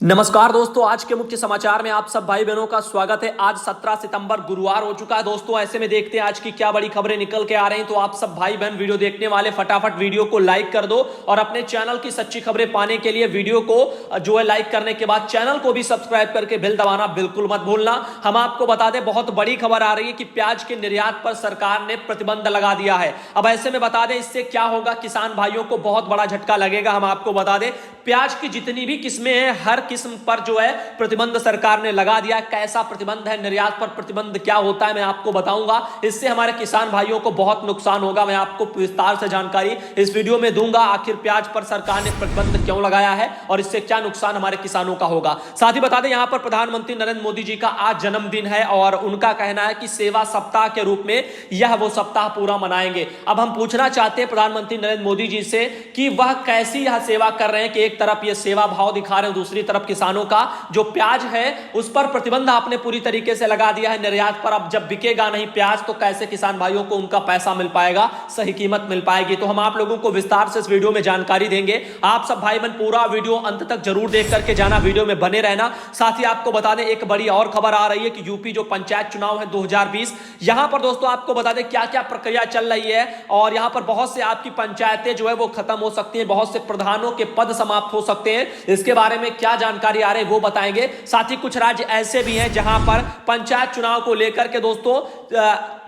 नमस्कार दोस्तों, आज के मुख्य समाचार में आप सब भाई बहनों का स्वागत है। आज 17 सितंबर गुरुवार हो चुका है दोस्तों। ऐसे में देखते हैं आज की क्या बड़ी खबरें निकल के आ रही हैं। तो आप सब भाई बहन वीडियो देखने वाले फटाफट वीडियो को लाइक कर दो और अपने चैनल की सच्ची खबरें पाने के लिए वीडियो को जो है लाइक करने के बाद चैनल को भी सब्सक्राइब करके बेल दबाना बिल्कुल मत भूलना। हम आपको बता दें, बहुत बड़ी खबर आ रही है कि प्याज के निर्यात पर सरकार ने प्रतिबंध लगा दिया है। अब ऐसे में बता दें इससे क्या होगा, किसान भाइयों को बहुत बड़ा झटका लगेगा। हम आपको बता दें प्याज की जितनी भी किस्में हैं, हर किस्म पर जो है प्रतिबंध सरकार ने लगा दिया है। कैसा प्रतिबंध है, निर्यात पर प्रतिबंध क्या होता है, मैं आपको बताऊंगा। इससे हमारे किसान भाइयों को बहुत नुकसान होगा। मैं आपको विस्तार से जानकारी इस वीडियो में दूंगा। आखिर प्याज पर सरकार ने प्रतिबंध क्यों लगाया है और इससे क्या नुकसान हमारे किसानों का होगा। साथ ही बता दें यहां पर प्रधानमंत्री नरेंद्र मोदी जी का आज जन्मदिन है और उनका कहना है कि सेवा सप्ताह के रूप में यह वो सप्ताह पूरा मनाएंगे। अब हम पूछना चाहते हैं प्रधानमंत्री नरेंद्र मोदी जी से कि वह कैसी यह सेवा कर रहे हैं कि एक तरफ यह सेवा भाव दिखा रहे हैं, दूसरी तरफ किसानों का जो प्याज है उस पर प्रतिबंध आपने पूरी तरीके से लगा दिया है निर्यात पर। अब जब बिकेगा नहीं प्याज तो कैसे किसान भाइयों को उनका पैसा मिल पाएगा, सही कीमत मिल पाएगी। तो हम आप लोगों को विस्तार से इस वीडियो में जानकारी देंगे। आप सब भाई बहन पूरा वीडियो अंत तक जरूर देख करके जाना, वीडियो में बने रहना। साथ ही आपको बता दें एक बड़ी और खबर आ रही है कि यूपी जो पंचायत चुनाव है 2020, यहां पर दोस्तों आपको बता दें क्या क्या प्रक्रिया चल रही है और यहां पर बहुत से आपकी पंचायतें जो है वो खत्म हो सकती है, बहुत से प्रधानों के पद समाप्त हो सकते हैं। इसके बारे में क्या जानकारी आ रही है वो बताएंगे। साथ ही कुछ राज्य ऐसे भी हैं जहां पर पंचायत चुनाव को लेकर के दोस्तों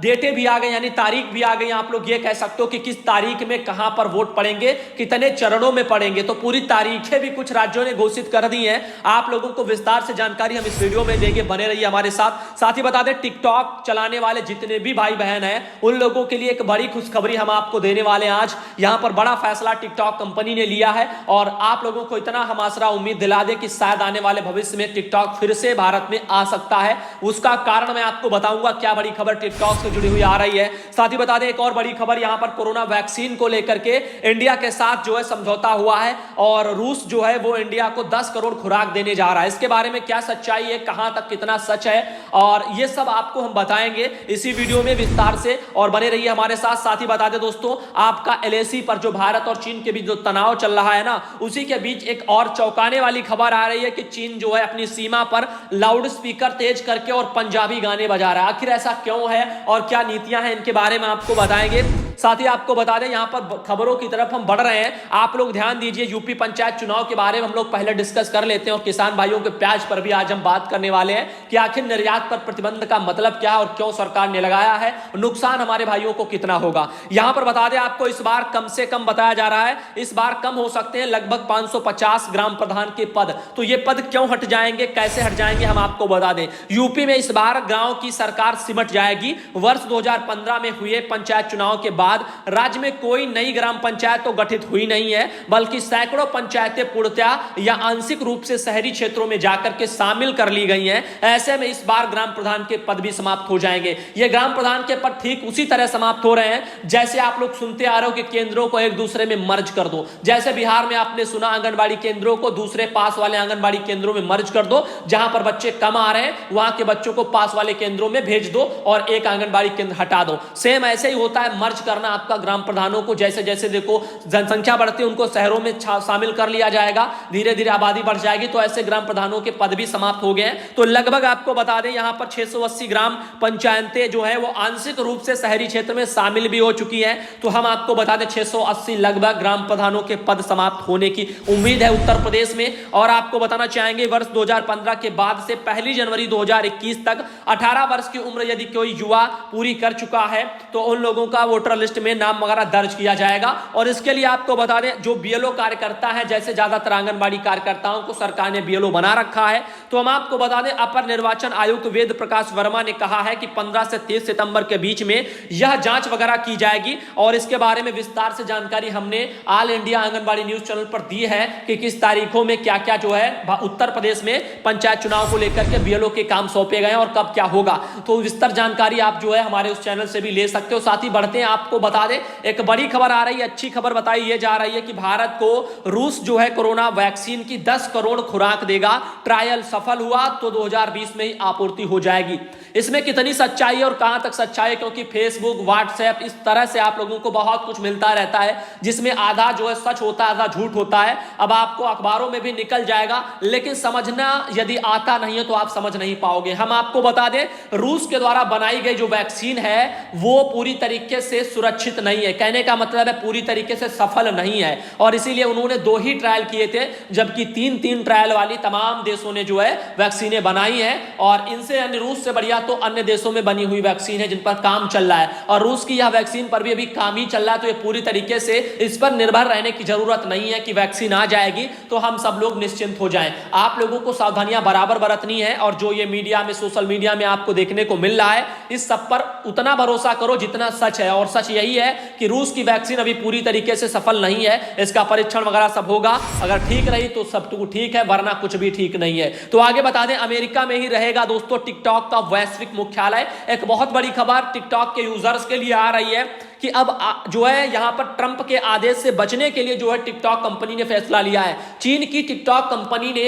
डेटें भी आ गई, यानी तारीख भी आ गई। आप लोग ये कह सकते हो कि किस तारीख में कहां पर वोट पड़ेंगे, कितने चरणों में पड़ेंगे। तो पूरी तारीखें भी कुछ राज्यों ने घोषित कर दी हैं। आप लोगों को विस्तार से जानकारी हम इस वीडियो में देंगे, बने रहिए हमारे साथ। साथ ही बता दें टिकटॉक चलाने वाले जितने भी भाई बहन हैं उन लोगों के लिए एक बड़ी खुशखबरी हम आपको देने वाले हैं आज। यहां पर बड़ा फैसला टिकटॉक कंपनी ने लिया है और आप लोगों को इतना हम आसरा उम्मीद दिला दे कि शायद आने वाले भविष्य में टिकटॉक फिर से भारत में आ सकता है। उसका कारण मैं आपको बताऊंगा, क्या बड़ी खबर टिकटॉक से जुड़ी हुई आ रही है। साथ ही बता दें एक और बड़ी खबर, यहां पर कोरोना वैक्सीन को लेकर के इंडिया के साथ जो है समझौता हुआ है और रूस जो है वो इंडिया को 10 करोड़ खुराक देने जा रहा है। इसके बारे में क्या सच्चाई है, कहां तक कितना सच है और ये सब आपको हम बताएंगे इसी वीडियो में विस्तार से, और बने रहिए हमारे साथ। साथ ही बता दें दोस्तों आपका एलएसी पर जो भारत और चीन के बीच जो तनाव चल रहा है ना, उसी के बीच एक और चौंकाने वाली खबर आ रही है कि चीन जो है अपनी सीमा पर लाउड स्पीकर तेज करके और पंजाबी गाने बजा रहा है। आखिर ऐसा क्यों है और क्या नीतियां हैं, इनके बारे में आपको बताएंगे। साथ ही आपको बता दें यहां पर खबरों की तरफ हम बढ़ रहे हैं। आप लोग ध्यान दीजिए, यूपी पंचायत चुनाव के बारे में हम लोग पहले डिस्कस कर लेते हैं और किसान भाइयों के प्याज पर भी आज हम बात करने वाले हैं कि आखिर निर्यात पर प्रतिबंध का मतलब क्या है और क्यों सरकार ने लगाया है, नुकसान हमारे भाइयों को कितना होगा। यहां पर बता दें आपको इस बार कम से कम बताया जा रहा है, इस बार कम हो सकते हैं लगभग 550 ग्राम प्रधान के पद। तो ये पद क्यों हट जाएंगे, कैसे हट जाएंगे, हम आपको बता दें। यूपी में इस बार गांव की सरकार सिमट जाएगी। वर्ष 2015 में हुए पंचायत चुनाव के बाद राज्य में कोई नई ग्राम पंचायत तो गठित हुई नहीं है, बल्कि सैकड़ों पंचायतें पूर्णतः या आंशिक रूप से शहरी क्षेत्रों में जाकर के शामिल कर ली गई हैं। ऐसे में इस बार ग्राम प्रधान के पद भी समाप्त हो जाएंगे। ये ग्राम प्रधान के पद ठीक उसी तरह समाप्त हो रहे हैं जैसे आप लोग सुनते आ रहे हो कि केंद्रों को एक दूसरे में मर्ज कर दो। जैसे बिहार में आपने सुना आंगनबाड़ी केंद्रों को दूसरे पास वाले आंगनबाड़ी केंद्रों में मर्ज कर दो। जहां पर बच्चे कम आ रहे हैं वहां के बच्चों को पास वाले केंद्रों में भेज दो और एक आंगनबाड़ी केंद्र हटा दो। सेम ऐसे ही होता है मर्ज करना आपका ग्राम प्रधानों को। जैसे जैसे देखो जनसंख्या बढ़ती है उनको शहरों में शामिल कर लिया जाएगा, धीरे धीरे आबादी बढ़ जाएगी, तो ऐसे ग्राम प्रधानों के पद भी समाप्त हो गए हैं। तो लगभग आपको बता दें यहां पर 680 ग्राम पंचायतें जो है वो आंशिक रूप से शहरी क्षेत्र में शामिल भी हो चुकी हैं। तो हम आपको बता दें 680 लगभग ग्राम प्रधानों के पद समाप्त होने की उम्मीद है उत्तर प्रदेश में। और आपको बताना चाहेंगे वर्ष 2015 के बाद से 1 जनवरी 2021 तक 18 वर्ष की उम्र यदि कोई युवा पूरी कर चुका है तो उन लोगों का वोटर लिस्ट में नाम वगैरह दर्ज किया जाएगा। और इसके लिए आपको बता दें जो बीएलओ कार्यकर्ता है, जैसे ज्यादातर आंगनबाड़ी कार्यकर्ताओं को सरकार ने बीएलओ बना रखा है, तो हम आपको बता दें अपर निर्वाचन आयुक्त वेद प्रकाश वर्मा ने कहा है कि 15 से 30 सितंबर के बीच में यह जांच वगैरह की जाएगी। और इसके बारे में विस्तार से जानकारी हमने all India anganwadi news channel पर दी है कि किस तारीखों में क्या क्या जो है उत्तर प्रदेश में पंचायत चुनाव को लेकर के बीएलओ के काम सौंपे गए और कब क्या होगा। तो विस्तार जानकारी आप जो है हमारे उस चैनल से भी ले सकते हो। साथ ही बढ़ते हैं, आपको बता दें एक बड़ी खबर आ रही है, अच्छी खबर बताई ये जा रही है कि भारत को रूस जो है कोरोना वैक्सीन की 10 करोड़ खुराक देगा। ट्रायल सफल हुआ तो 2020 में ही आपूर्ति हो जाएगी। इसमें कितनी सच्चाई है और कहां तक सच्चाई है, क्योंकि फेसबुक, व्हाट्सएप, इस तरह से आप लोगों को बहुत कुछ मिलता रहता है जिसमें आधा जो है सच होता है, आधा झूठ होता है। अब आपको अखबारों में भी निकल जाएगा, लेकिन समझना यदि आता नहीं है तो आप समझ नहीं पाओगे। हम आपको बता दें, रूस के द्वारा बनाई गई जो वैक्सीन है वो पूरी तरीके से सुरक्षित नहीं है। कहने का मतलब है पूरी तरीके से सफल नहीं है, और इसीलिए उन्होंने 2 ही ट्रायल किए थे, जबकि 3 ट्रायल वाली तमाम देशों ने जो है वैक्सीनें बनाई है। और इनसे यानी रूस से बढ़िया तो अन्य देशों में बनी हुई वैक्सीन है जिन पर काम चल रहा है, और रूस की यह वैक्सीन पर भी अभी काम ही चल रहा है। तो ये पूरी तरीके से इस पर निर्भर रहने की जरूरत नहीं है कि वैक्सीन आ जाएगी तो हम सब लोग निश्चिंत हो जाएं। आप लोगों को सावधानियां बराबर बरतनी है, और जो ये मीडिया में, सोशल मीडिया में आपको देखने को मिल रहा है, इस सब पर उतना भरोसा करो जितना सच है। और सच यही है कि रूस की वैक्सीन अभी पूरी तरीके से सफल नहीं है। इसका परीक्षण वगैरह सब होगा, अगर ठीक रही तो सब ठीक है, वरना कुछ भी ठीक नहीं है। तो आगे बता दें, अमेरिका में ही रहेगा दोस्तों टिकटॉक का वैश्विक मुख्यालय। एक बहुत बड़ी खबर टिकटॉक के यूजर्स के लिए आ रही है कि अब जो है यहां पर ट्रंप के आदेश से बचने के लिए जो है टिकटॉक कंपनी ने फैसला लिया है। चीन की टिकटॉक कंपनी ने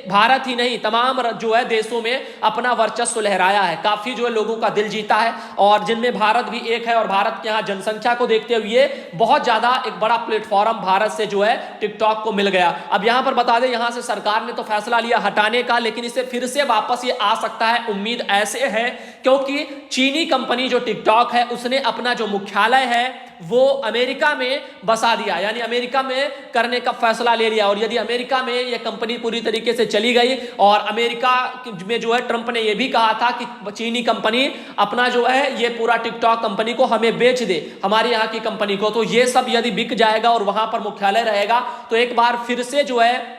भारत ही नहीं तमाम जो है देशों में अपना वर्चस्व लहराया है, काफी जो है लोगों का दिल जीता है, और जिनमें भारत भी एक है। और भारत के यहां जनसंख्या को देखते हुए बहुत ज्यादा एक बड़ा प्लेटफॉर्म भारत से जो है टिकटॉक को मिल गया। अब यहां पर बता दें, यहां से सरकार ने तो फैसला लिया हटाने का, लेकिन इसे फिर से वापस ये आ सकता है, उम्मीद ऐसे है, क्योंकि चीनी कंपनी जो टिकटॉक है उसने अपना जो मुख्यालय है वो अमेरिका में बसा दिया, यानी अमेरिका में करने का फैसला ले लिया। और यदि अमेरिका में यह कंपनी पूरी तरीके से चली गई, और अमेरिका में जो है ट्रंप ने यह भी कहा था कि चीनी कंपनी अपना जो है ये पूरा टिकटॉक कंपनी को हमें बेच दे, हमारे यहाँ की कंपनी को, तो ये सब यदि बिक जाएगा और वहां पर मुख्यालय रहेगा तो एक बार फिर से जो है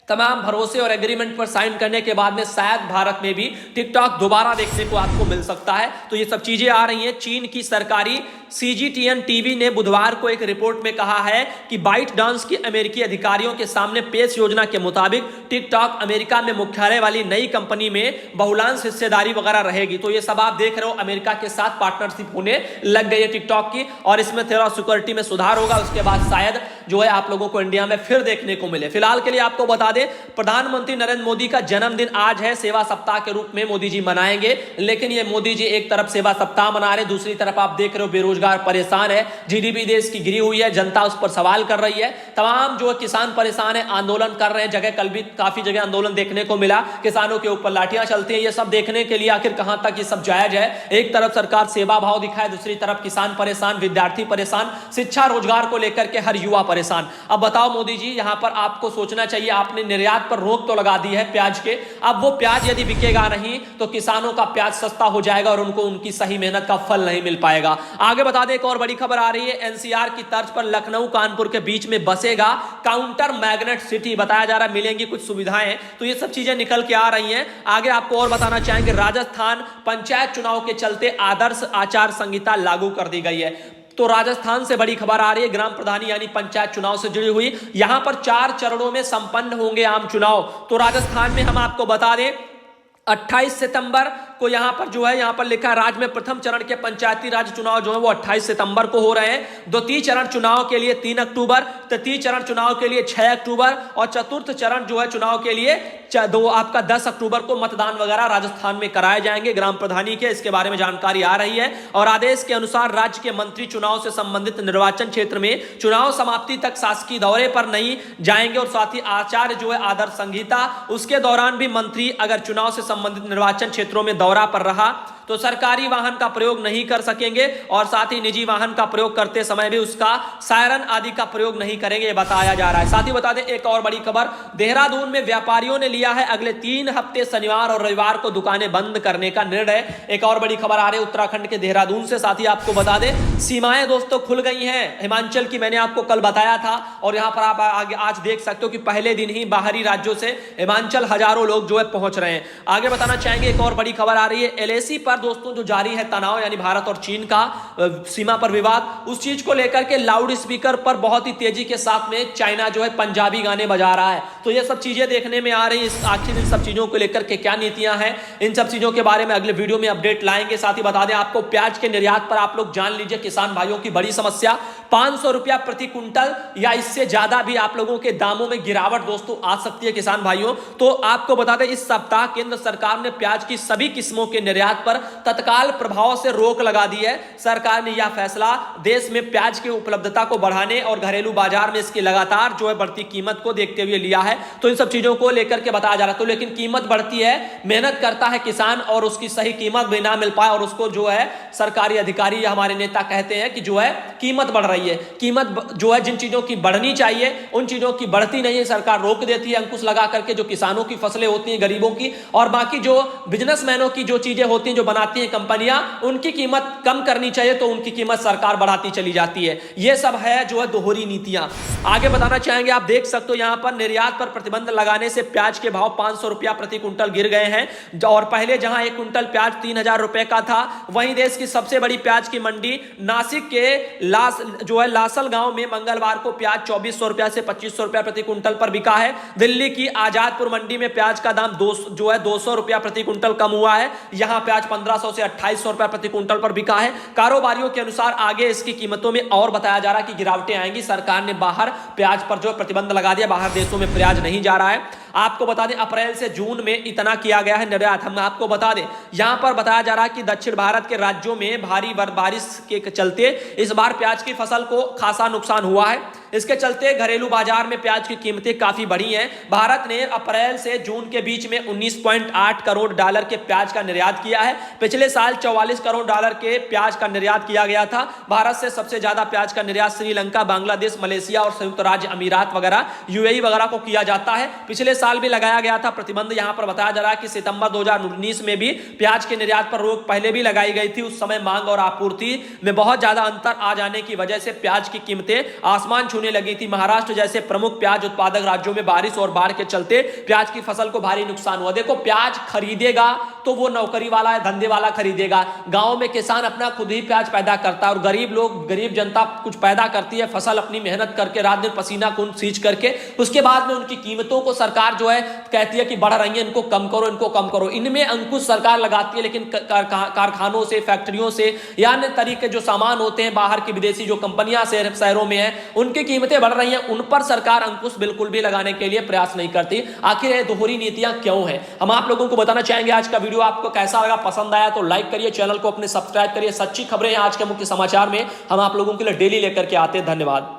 तमाम भरोसे और एग्रीमेंट पर साइन करने के बाद में शायद भारत में भी टिकटॉक दोबारा देखने को आपको मिल सकता है। तो ये सब चीजें आ रही हैं। चीन की सरकारी CGTN टीवी ने बुधवार को एक रिपोर्ट में कहा है कि बाइट डांस की अमेरिकी अधिकारियों के सामने पेश योजना के मुताबिक टिकटॉक अमेरिका में मुख्यालय वाली नई कंपनी में बहुलांश हिस्सेदारी वगैरह रहेगी। तो ये सब आप देख रहे हो, अमेरिका के साथ पार्टनरशिप होने लग गई है टिकटॉक की, और इसमें थोड़ा सिक्योरिटी में सुधार होगा, उसके बाद शायद जो है आप लोगों को इंडिया में फिर देखने को मिले। फिलहाल के लिए आपको बता दें, प्रधानमंत्री नरेंद्र मोदी का जन्मदिन आज है, सेवा सप्ताह के रूप में मोदी जी मनाएंगे। लेकिन ये मोदी जी एक तरफ सेवा सप्ताह मना रहे, दूसरी तरफ आप देख रहे हो बेरोजगार परेशान है, GDP देश की गिरी हुई है, जनता उस पर सवाल कर रही है, तमाम जो किसान परेशान है, आंदोलन कर रहे हैं, जगह कल भी काफी जगह आंदोलन देखने को मिला, किसानों के ऊपर लाठियां चलती हैं। ये सब देखने के लिए आखिर कहां तक ये सब जायज है। एक तरफ सरकार सेवा भाव दिखाए, दूसरी तरफ किसान परेशान, विद्यार्थी परेशान, शिक्षा रोजगार को लेकर के हर युवा परेशान। अब बताओ मोदी जी, यहां पर आपको सोचना चाहिए, आपने निर्यात पर रोक तो लगा दी है प्याज के, अब वो प्याज यदि बिकेगा नहीं तो किसानों का प्याज सस्ता हो जाएगा और उनको उनकी सही मेहनत का फल नहीं मिल पाएगा। आगे बता दें, एक और बड़ी खबर आ रही है, NCR की तर्ज पर लखनऊ कानपुर के बीच में बसेगा काउंटर मैग्नेट सिटी, बताया जा रहा है मिलेंगी कुछ सुविधाएं। तो ये सब चीजें निकल के आ रही हैं। आगे आपको और बताना चाहेंगे, राजस्थान पंचायत चुनाव के चलते आदर्श आचार संहिता लागू कर दी गई है। तो राजस्थान से बड़ी खबर आ रही है, ग्राम प्रधानी यानी पंचायत चुनाव से जुड़ी हुई, यहां पर 4 चरणों में संपन्न होंगे आम चुनाव। तो राजस्थान में हम आपको बता दें 28 सितंबर को यहां पर जो है, यहां पर लिखा है राज्य में प्रथम चरण के पंचायती राज चुनाव जो है वो 28 सितंबर को हो रहे हैं। द्वितीय चरण चुनाव के लिए 3 अक्टूबर, तृतीय चरण चुनाव के लिए 6 अक्टूबर, और चतुर्थ चरण जो है चुनाव के लिए आपका 10 अक्टूबर को मतदान वगैरह राजस्थान में कराए जाएंगे ग्राम प्रधानी के। इसके बारे में जानकारी आ रही है, और आदेश के अनुसार राज्य के मंत्री चुनाव से संबंधित निर्वाचन क्षेत्र में चुनाव समाप्ति तक शासकीय दौरे पर नहीं जाएंगे, और साथ ही आचार्य जो है आदर्श संहिता, उसके दौरान भी मंत्री अगर चुनाव से संबंधित निर्वाचन क्षेत्रों में दौरा पर रहा तो सरकारी वाहन का प्रयोग नहीं कर सकेंगे, और साथ ही निजी वाहन का प्रयोग करते समय भी उसका सायरन आदि का प्रयोग नहीं करेंगे, ये बताया जा रहा है। साथ ही बता दें एक और बड़ी खबर, देहरादून में व्यापारियों ने लिया है अगले 3 हफ्ते शनिवार और रविवार को दुकानें बंद करने का निर्णय। एक और बड़ी खबर आ रही है उत्तराखंड के देहरादून से। साथ ही आपको बता दें सीमाएं दोस्तों खुल गई हैं हिमाचल की, मैंने आपको कल बताया था, और यहां पर आप आगे आज देख सकते हो कि पहले दिन ही बाहरी राज्यों से हिमाचल हजारों लोग जो है पहुंच रहे हैं। आगे बताना चाहेंगे, एक और बड़ी खबर आ रही है, LAC पर दोस्तों जो जारी है तनाव, यानी भारत और चीन का सीमा पर विवाद, उस चीज को लेकर के लाउड स्पीकर पर बहुत ही तेजी के साथ में चाइना जो है पंजाबी गाने बजा रहा है। तो ये सब चीजें देखने में आ रही है, आखिर इन सब चीजों को लेकर के क्या नीतियां हैं, इन सब चीजों के बारे में अगले वीडियो में अपडेट लाएंगे। साथ ही बता दें आपको, प्याज के निर्यात पर आप लोग जान लीजिए किसान भाइयों की बड़ी समस्या, 500 रुपया प्रति कुंटल या इससे ज्यादा भी आप लोगों के दामों में गिरावट दोस्तों आ सकती है किसान भाइयों। तो आपको बता दें इस सप्ताह केंद्र सरकार ने प्याज की सभी किस्मों के निर्यात पर तत्काल प्रभाव से रोक लगा दी है। सरकार ने यह फैसला देश में प्याज की उपलब्धता को बढ़ाने और घरेलू बाजार में इसकी लगातार जो है बढ़ती कीमत को देखते हुए लिया है। तो इन सब चीजों को लेकर के बताया जा रहा है। तो लेकिन कीमत बढ़ती है, मेहनत करता है किसान और उसकी सही कीमत भी ना मिल पाए और उसको जो है सरकारी अधिकारी या हमारे नेता कहते हैं कि जो है कीमत बढ़ रही है। कीमत जो है जिन चीजों की बढ़नी चाहिए उन चीजों की बढ़ती नहीं है, सरकार रोक देती है अंकुश लगा करके। जो किसानों की फसलें होती हैं, गरीबों की और बाकी जो बिजनेसमैनों की जो चीजें होती हैं, जो बनाती हैं कंपनियां, उनकी कीमत कम करनी चाहिए तो उनकी कीमत सरकार बढ़ाती चली जाती है। यह सब है जो है दोहरी नीतियां। आगे बताना चाहेंगे, आप देख सकते हो यहां पर निर्यात पर प्रतिबंध लगाने से प्याज के भाव 500 रुपया प्रति कुंटल गिर गए हैं। और पहले जहां एक कुंटल प्याज 3000 रुपए का था, वहीं देश की सबसे बड़ी प्याज की मंडी नासिक के लासल गांव में मंगलवार को प्याज 2400 रुपया से 2500 रुपया प्रति कुंटल पर बिका है। दिल्ली की आजादपुर मंडी में प्याज का दाम 200 रुपया प्रति कुंटल कम हुआ है। यहां प्याज 1500 से 2800 रुपया प्रति कुंटल पर बिका है। कारोबारियों के अनुसार आगे इसकी कीमतों में और बताया जा रहा है कि गिरावटें आएंगी। सरकार ने बाहर प्याज पर जो प्रतिबंध लगा दिया, बाहर देशों में प्याज नहीं जा रहा है। आपको बता दें अप्रैल से जून में इतना किया गया है निर्यात। हम आपको बता दें यहां पर बताया जा रहा है कि दक्षिण भारत के राज्यों में भारी बारिश के चलते इस बार प्याज की फसल को खासा नुकसान हुआ है। इसके चलते घरेलू बाजार में प्याज की कीमतें काफी बढ़ी हैं। भारत ने अप्रैल से जून के बीच में 19.8 करोड़ डॉलर के प्याज का निर्यात किया है। पिछले साल 44 करोड़ डॉलर के प्याज का निर्यात किया गया था। भारत से सबसे ज्यादा प्याज का निर्यात श्रीलंका, बांग्लादेश, मलेशिया और संयुक्त राज्य अमीरात वगैरह, यूएई वगैरह को किया जाता है। पिछले साल भी लगाया गया था प्रतिबंध। यहां पर बताया जा रहा है कि सितंबर 2019 में भी प्याज के निर्यात पर रोक पहले भी लगाई गई थी। उस समय मांग और आपूर्ति में बहुत ज्यादा अंतर आ जाने की वजह से प्याज की कीमतें आसमान छूने लगी थी। महाराष्ट्र जैसे प्रमुख प्याज उत्पादक राज्यों में बारिश और बाढ़ के चलते प्याज की फसल को भारी नुकसान हुआ। देखो प्याज खरीदेगा तो वो नौकरी वाला है, धंधे वाला खरीदेगा। गांव में किसान अपना खुद ही प्याज पैदा करता है और गरीब लोग, गरीब जनता कुछ पैदा करती है, फसल अपनी मेहनत करके, रात दिन पसीना खून सींच करके। उसके बाद में उनकी कीमतों को सरकार जो है कहती है कि बढ़ रही है, इनको कम करो, इनको कम करो। इनमें अंकुश सरकार लगाती है, लेकिन कारखानों से, फैक्ट्रियों से या अन्य तरीके जो सामान होते हैं बाहर की विदेशी जो कंपनियां शहरों में है, उनकी कीमतें बढ़ रही हैं, उन पर सरकार अंकुश बिल्कुल भी लगाने के लिए प्रयास नहीं करती। आखिर ये दोहरी नीतियां क्यों हैं, हम आप लोगों को बताना चाहेंगे। आज का वीडियो आपको कैसा लगा, पसंद आया तो लाइक करिए, चैनल को अपने सब्सक्राइब करिए। सच्ची खबरें आज के मुख्य समाचार में हम आप लोगों के लिए डेली लेकर के आते हैं। धन्यवाद।